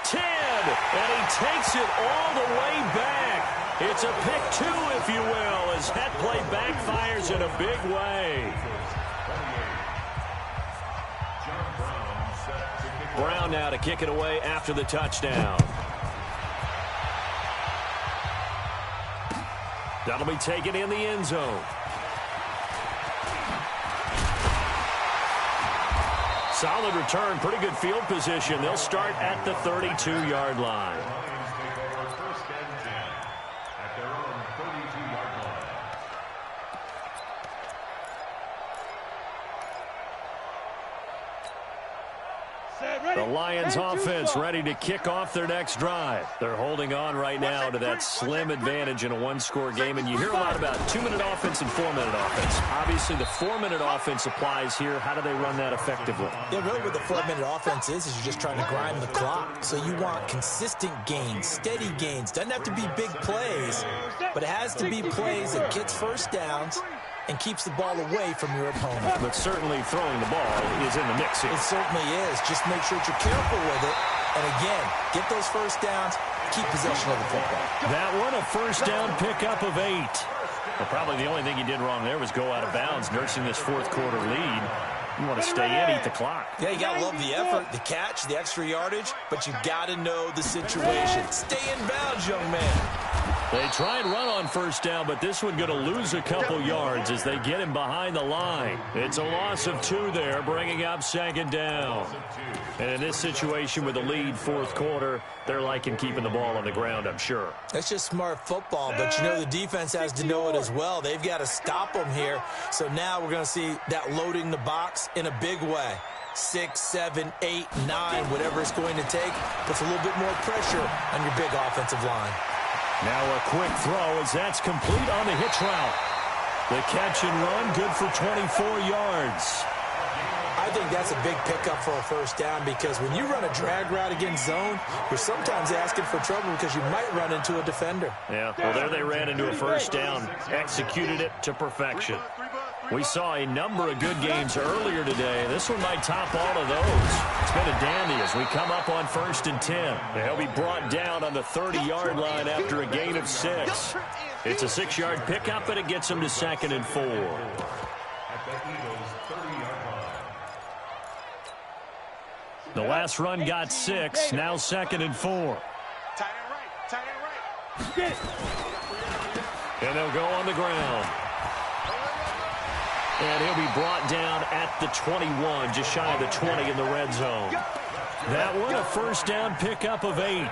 10, and he takes it all the way back. It's a pick 2, if you will, as that play backfires in a big way. Brown now to kick it away after the touchdown. That'll be taken in the end zone. Solid return, pretty good field position. They'll start at the 32-yard line. The Lions offense ready to kick off their next drive. They're holding on right now to that slim advantage in a 1-score game. And you hear a lot about 2-minute offense and 4-minute offense. Obviously, the 4-minute offense applies here. How do they run that effectively? Yeah, really what the 4-minute offense is you're just trying to grind the clock. So you want consistent gains, steady gains. Doesn't have to be big plays, but it has to be plays that gets first downs and keeps the ball away from your opponent. But certainly throwing the ball is in the mix here. It certainly is. Just make sure that you're careful with it. And again, get those first downs, keep possession of the football. That one, a first down pickup of 8. Well, probably the only thing he did wrong there was go out of bounds, nursing this fourth quarter lead. You want to stay in, eat the clock. Yeah, you got to love the effort, the catch, the extra yardage, but you got to know the situation. Stay in bounds, young man. They try and run on first down, but this one going to lose a couple yards as they get him behind the line. It's a loss of 2 there, bringing up second down. And in this situation with the lead fourth quarter, they're liking keeping the ball on the ground, I'm sure. That's just smart football, but you know the defense has to know it as well. They've got to stop them here. So now we're going to see that loading the box in a big way. 6, 7, 8, 9, whatever it's going to take, puts a little bit more pressure on your big offensive line. Now a quick throw as that's complete on the hitch route. The catch and run, good for 24 yards. I think that's a big pickup for a first down because when you run a drag route against zone, you're sometimes asking for trouble because you might run into a defender. Yeah, well, there they ran into a first down, executed it to perfection. We saw a number of good games earlier today. This one might top all of those. It's been a dandy as we come up on 1st and 10. He'll be brought down on the 30-yard line after a gain of 6. It's a 6-yard pickup, and it gets him to 2nd and 4. At the Eagles' 30-yard line. The last run got 6, now 2nd and 4. Tight end right. Get it. And they'll go on the ground. And he'll be brought down at the 21, just shy of the 20 in the red zone. That one, a first down pickup of 8.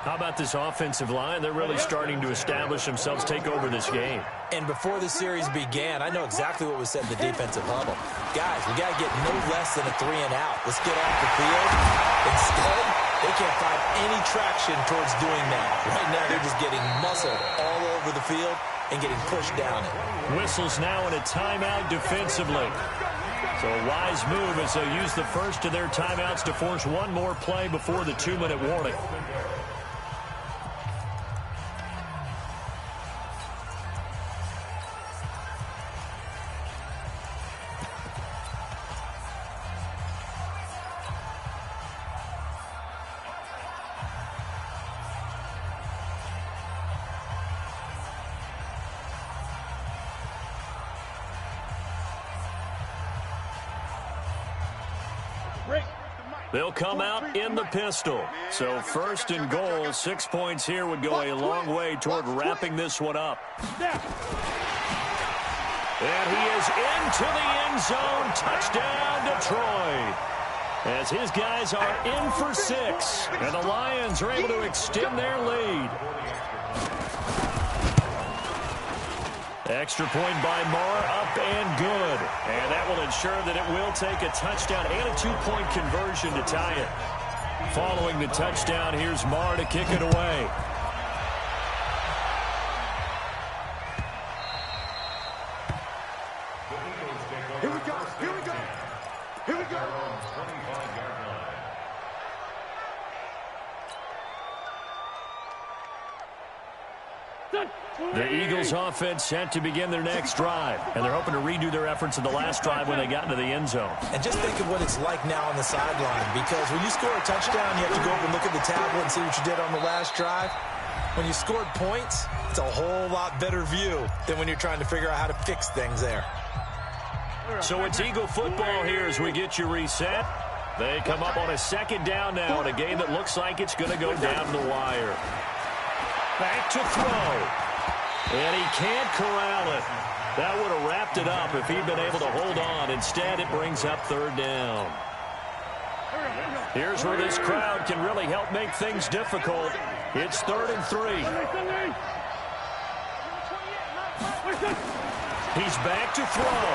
How about this offensive line? They're really starting to establish themselves, take over this game. And before the series began, I know exactly what was said in the defensive huddle. Guys, we got to get no less than a 3 and out. Let's get off the field. Instead, they can't find any traction towards doing that. Right now, they're just getting muscled all over the field and getting pushed down it. Whistles now in a timeout defensively. So a wise move as they use the first of their timeouts to force one more play before the 2-minute warning. They'll come out in the pistol. So 1st and goal, 6 points here would go a long way toward wrapping this one up. And he is into the end zone. Touchdown, Detroit. As his guys are in for 6. And the Lions are able to extend their lead. Extra point by Marr, up and good. And that will ensure that it will take a touchdown and a 2-point conversion to tie it. Following the touchdown, here's Marr to kick it away. Here we go. Here we go. Here we go. The Eagles offense set to begin their next drive, and they're hoping to redo their efforts in the last drive when they got into the end zone. And just think of what it's like now on the sideline, because when you score a touchdown, you have to go over and look at the tablet and see what you did on the last drive. When you scored points, it's a whole lot better view than when you're trying to figure out how to fix things there. So it's Eagle football here as we get you reset. They come up on a 2nd down now in a game that looks like it's going to go down the wire. Back to throw. And he can't corral it. That would have wrapped it up if he'd been able to hold on. Instead, it brings up 3rd down. Here's where this crowd can really help make things difficult. It's 3rd and 3. He's back to throw.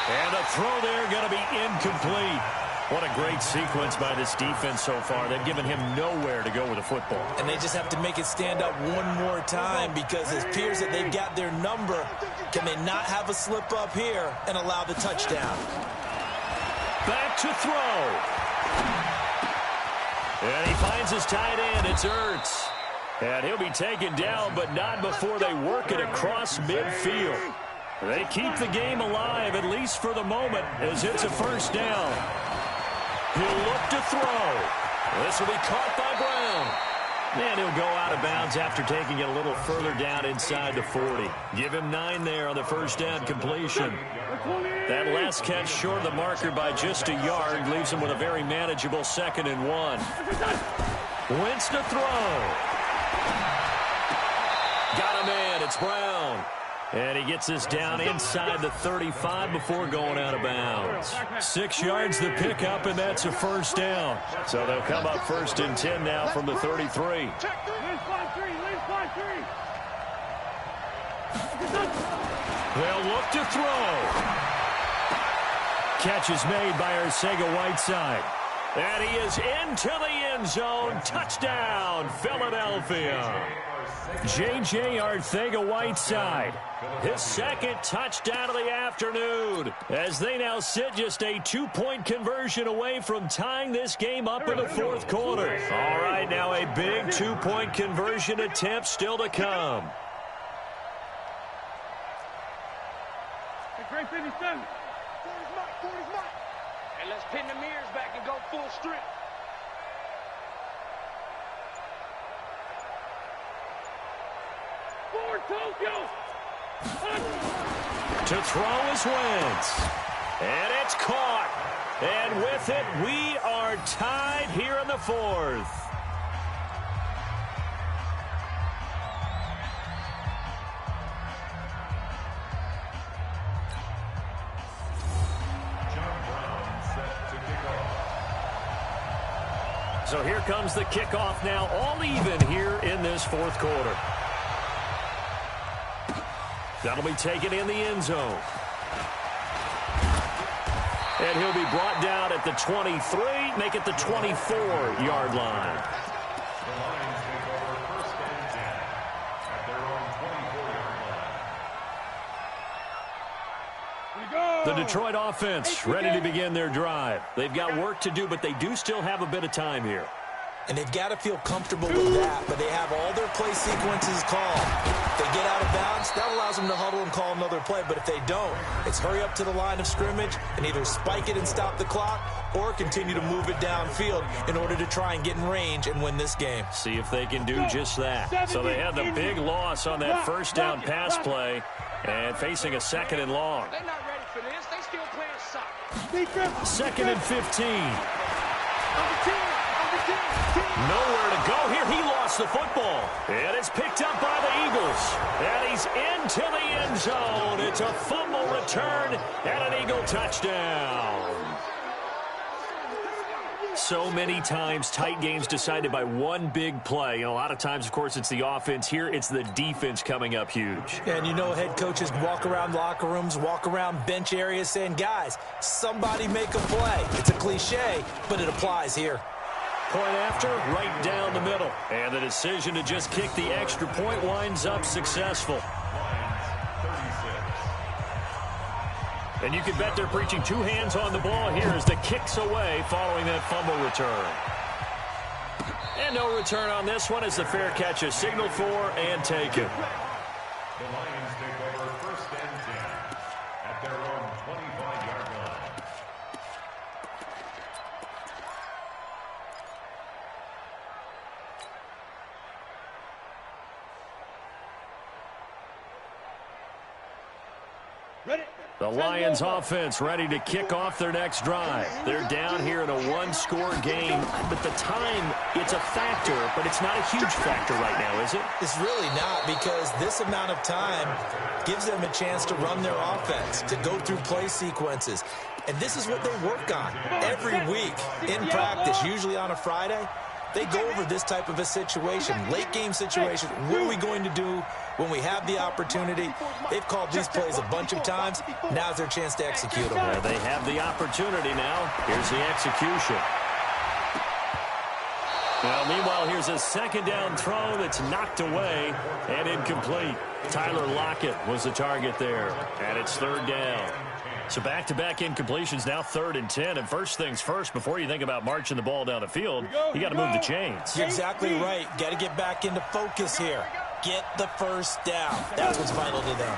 And a throw there going to be incomplete. What a great sequence by this defense so far. They've given him nowhere to go with the football. And they just have to make it stand up one more time because it appears that they've got their number. Can they not have a slip up here and allow the touchdown? Back to throw. And he finds his tight end. It's Ertz. And he'll be taken down, but not before they work it across midfield. They keep the game alive, at least for the moment, as it's a 1st down. He'll look to throw. This will be caught by Brown. And he'll go out of bounds after taking it a little further down inside the 40. Give him 9 there on the first down completion. That last catch short of the marker by just a yard leaves him with a very manageable 2nd and 1. Wentz to throw. Got a man. It's Brown. And he gets this down inside the 35 before going out of bounds. 6 yards the pickup, and that's a first down. So they'll come up 1st and 10 now from the 33. They'll look to throw. Catch is made by Arcega-Whiteside. And he is into the end zone. Touchdown, Philadelphia. J.J. Arcega-Whiteside, his 2nd touchdown of the afternoon, as they now sit just a 2-point conversion away from tying this game up in the 4th quarter. All right, now a big 2-point conversion attempt still to come. Great 57. 40's mark, 40's mark. And let's pin the mirrors back and go full strength. Tokyo. To throw is Wentz. And it's caught. And with it, we are tied here in the 4th. John Brown set to kick off. So here comes the kickoff now, all even here in this 4th quarter. That'll be taken in the end zone. And he'll be brought down at the 23, make it the 24-yard line. The Lions take over 1st and 10 at their own 24-yard line. The Detroit offense ready to begin their drive. They've got work to do, but they do still have a bit of time here. And they've got to feel comfortable with that, but they have all their play sequences called. If they get out of bounds, that allows them to huddle and call another play. But if they don't, it's hurry up to the line of scrimmage and either spike it and stop the clock or continue to move it downfield in order to try and get in range and win this game. See if they can do just that. So they had the big loss on that first down pass play and facing a 2nd and long. They're not ready for this. They still playing soccer. 2nd and 15. Nowhere to go here. He lost the football. And it's picked up by the Eagles. And he's into the end zone. It's a fumble return and an Eagle touchdown. So many times tight games decided by one big play. A lot of times, of course, it's the offense. Here, it's the defense coming up huge. And you know head coaches walk around locker rooms, walk around bench areas saying, guys, somebody make a play. It's a cliche, but it applies here. Point after, right down the middle. And the decision to just kick the extra point winds up successful. And you can bet they're preaching 2 hands on the ball here as the kick's away following that fumble return. And no return on this one as the fair catch is signaled for and taken. The Lions take over 1st and 10 at their own 25-yard line. The Lions offense ready to kick off their next drive. They're down here in a 1-score game, but the time, it's a factor, but it's not a huge factor right now, is it? It's really not, because this amount of time gives them a chance to run their offense, to go through play sequences. And this is what they work on every week in practice, usually on a Friday. They go over this type of a situation, late game situation. What are we going to do when we have the opportunity? They've called these plays a bunch of times. Now's their chance to execute them. Yeah, they have the opportunity now. Here's the execution. Well, meanwhile, here's a 2nd down throw that's knocked away and incomplete. Tyler Lockett was the target there, and it's 3rd down. So back-to-back incompletions, now 3rd and 10. And first things first, before you think about marching the ball down the field, you got to move the chains. You're exactly right. Got to get back into focus here. Get the first down. That's what's vital to them.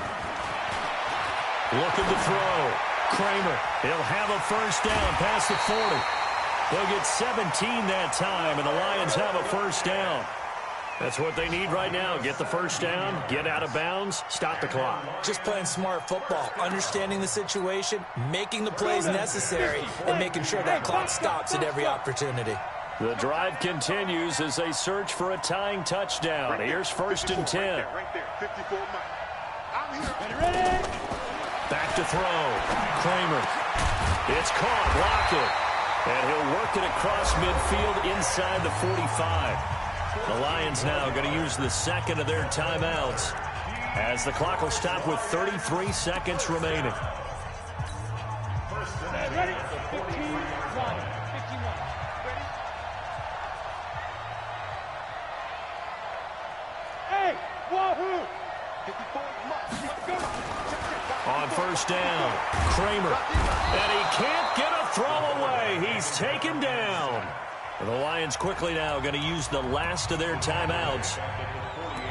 Looking to throw. Kramer, he'll have a first down past the 40. They'll get 17 that time, and the Lions have a first down. That's what they need right now. Get the first down, get out of bounds, stop the clock. Just playing smart football, understanding the situation, making the plays necessary, and making sure that clock stops at every opportunity. The drive continues as they search for a tying touchdown. Here's 1st and 10. Right there, 54 Mike. I'm here. Ready? Back to throw. Kramer. It's caught. Block it. And he'll work it across midfield inside the 45. The Lions now going to use the second of their timeouts as the clock will stop with 33 seconds remaining. Ready? 51. Hey, wahoo! 54 Let's go. On 1st down, Kramer. And he can't get a throw away. He's taken down. The Lions quickly now going to use the last of their timeouts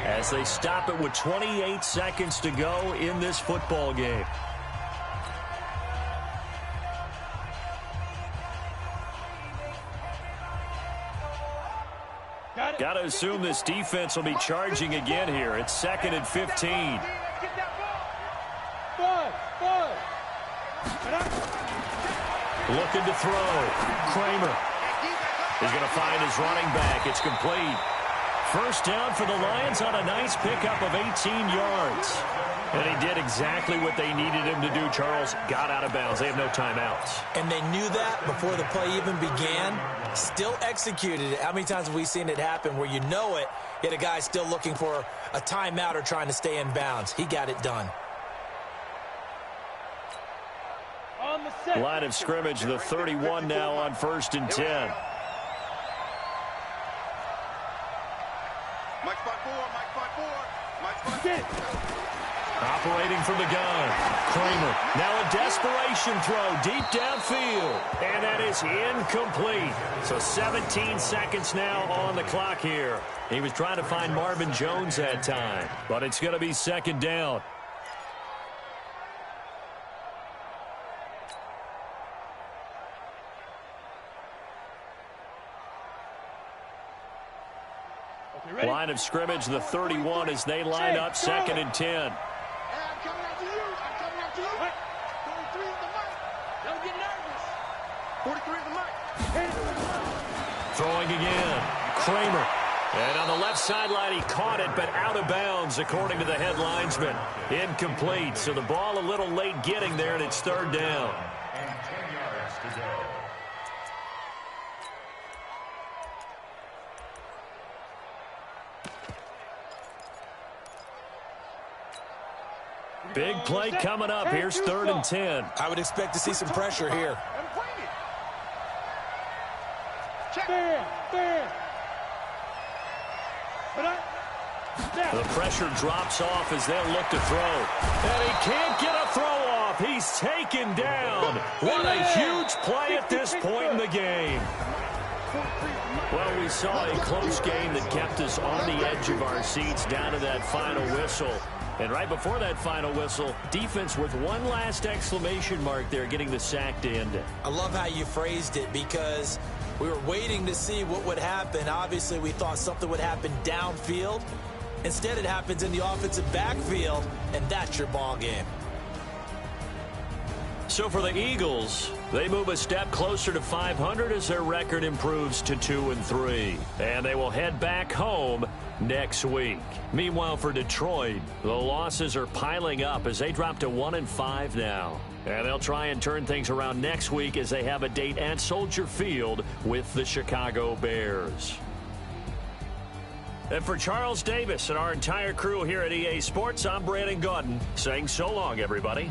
as they stop it with 28 seconds to go in this football game. Got to assume this defense will be charging again here. It's 2nd and 15. Looking to throw. Kramer. He's going to find his running back. It's complete. First down for the Lions on a nice pickup of 18 yards. And he did exactly what they needed him to do, Charles. Got out of bounds. They have no timeouts. And they knew that before the play even began. Still executed it. How many times have we seen it happen where you know it, yet a guy's still looking for a timeout or trying to stay in bounds? He got it done. Line of scrimmage, the 31 now on 1st and 10. Operating from the gun. Kramer. Now a desperation throw deep downfield. And that is incomplete. So 17 seconds now on the clock here. He was trying to find Marvin Jones that time. But it's going to be 2nd down. Line of scrimmage, the 31 as they line up 2nd and 10. I'm coming after you. I'm coming after you. 43 is the mic. Don't get nervous. 43 is the mic. Throwing again. Kramer. And on the left sideline, he caught it, but out of bounds, according to the head linesman. Incomplete. So the ball a little late getting there, and it's 3rd down. And 10 yards to go. Big play coming up. Here's 3rd and 10. I would expect to see some pressure here. The pressure drops off as they'll look to throw. And he can't get a throw off. He's taken down. What a huge play at this point in the game. Well, we saw a close game that kept us on the edge of our seats down to that final whistle. And right before that final whistle, defense with one last exclamation mark there, getting the sack to end it. I love how you phrased it because we were waiting to see what would happen. Obviously, we thought something would happen downfield. Instead, it happens in the offensive backfield, and that's your ball game. So for the Eagles, they move a step closer to 500 as their record improves to 2-3. And they will head back home next week. Meanwhile, for Detroit, the losses are piling up as they drop to 1-5 now. And they'll try and turn things around next week as they have a date at Soldier Field with the Chicago Bears. And for Charles Davis and our entire crew here at EA Sports, I'm Brandon Gaudin saying so long, everybody.